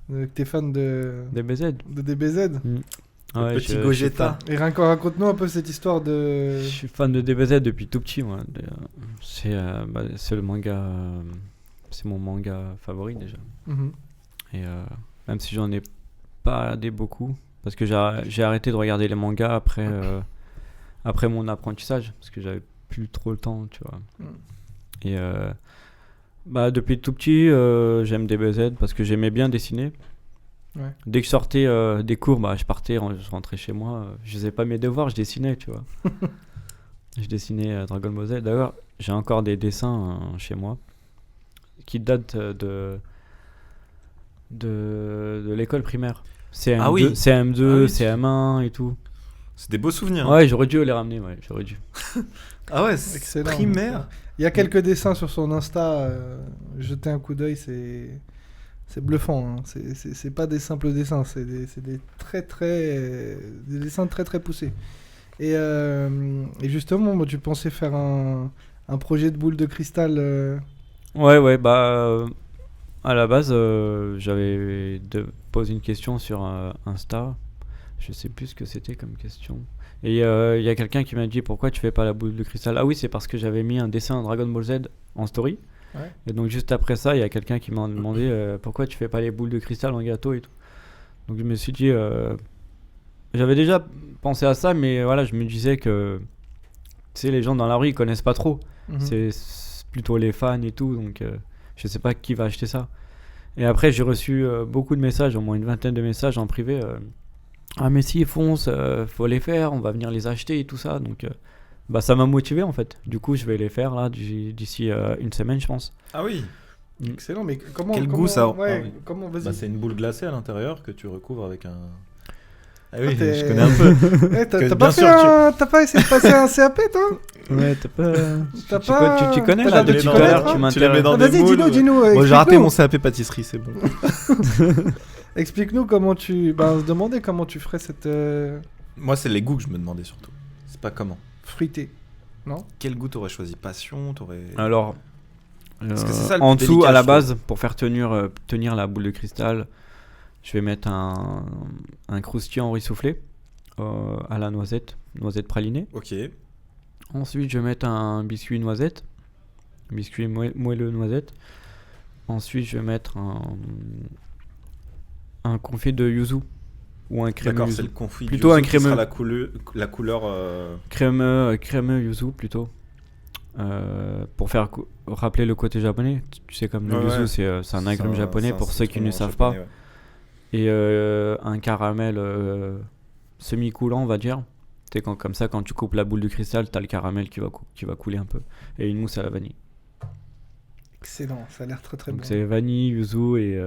que t'es fan de DBZ. DBZ. Ouais, Petit Gogeta. Et raconte-nous un peu cette histoire de... Je suis fan de DBZ depuis tout petit, moi. C'est le manga... c'est mon manga favori, déjà. Mhm. Et même si j'en ai pas regardé beaucoup, parce que j'ai arrêté de regarder les mangas après mon apprentissage, parce que j'avais plus trop le temps, tu vois. Et depuis tout petit, j'aime DBZ parce que j'aimais bien dessiner. Ouais. Dès que je sortais des cours, je partais, je rentrais chez moi, je faisais pas mes devoirs, je dessinais, tu vois. Je dessinais Dragon Ball Z. D'ailleurs, j'ai encore des dessins chez moi qui datent de l'école primaire. CM2, Ah oui. CM2, Ah oui, CM1 et tout. C'est des beaux souvenirs. Ouais, j'aurais dû les ramener, j'aurais dû. Ah ouais, c'est Excellent. primaire. Il y a quelques dessins sur son Insta. Jetez un coup d'œil, c'est bluffant. Hein. C'est pas des simples dessins, c'est des des dessins très très poussés. Et justement, tu pensais faire un projet de boule de cristal. Ouais, à la base, j'avais posé une question sur Insta. Je sais plus ce que c'était comme question. Et il y a quelqu'un qui m'a dit pourquoi tu fais pas la boule de cristal. Ah oui, c'est parce que j'avais mis un dessin Dragon Ball Z en story. Ouais. Et donc juste après ça, il y a quelqu'un qui m'a demandé pourquoi tu fais pas les boules de cristal en gâteau et tout. Donc je me suis dit, j'avais déjà pensé à ça, mais voilà, je me disais que tu sais, les gens dans la rue ils connaissent pas trop. Mhm. C'est plutôt les fans et tout, donc je sais pas qui va acheter ça. Et après, j'ai reçu beaucoup de messages, au moins une vingtaine de messages en privé. Ah mais si, fonce, faut les faire, on va venir les acheter et tout ça. Donc ça m'a motivé en fait. Du coup, je vais les faire là d'ici une semaine, je pense. Ah oui. Excellent, mais comment... Quel goût ça a. Ouais, Ah oui. comment... Vas-y. C'est une boule glacée à l'intérieur que tu recouvres avec un... Ah Ah, oui, t'es- je connais un peu. Eh, Que t'as bien pas sûr, t'as pas essayé de passer un CAP, toi? Ouais, t'as pas. T'as pas... tu connais t'as là l'air de depuis t'y tout à l'heure, connaître, tu hein. Tu les mets m'intéresses. dans Ah, des vas-y, moules. dis-nous, Moi, j'ai raté explique-nous. mon CAP pâtisserie, c'est bon. Explique-nous comment tu... on se demandait comment tu ferais cette Moi, c'est les goûts que je me demandais surtout. C'est pas comment. fruitée, non? Quel goût t'aurais choisi? Passion, t'aurais... Alors, Parce que c'est ça le en plus dessous, délicat, à la je trouve. base, pour faire tenir la boule de cristal, je vais mettre un croustillant riz soufflé à la noisette pralinée. Ok. Ensuite, je vais mettre un biscuit noisette, biscuit moelleux noisette. Ensuite, je vais mettre un confit de yuzu ou un crémeux D'accord, yuzu. c'est le confit. Plutôt yuzu un qui crémeux. sera la couleur... Crémeux yuzu plutôt. Pour faire rappeler le côté japonais, tu sais comme le Ouais, yuzu ouais. c'est un agrume japonais pour ceux qui ne savent pas. Et un caramel semi-coulant, on va dire. C'est comme ça, quand tu coupes la boule de cristal, t'as le caramel qui va couler un peu. Et une mousse à la vanille. Excellent, ça a l'air très très Donc bon. c'est vanille, yuzu et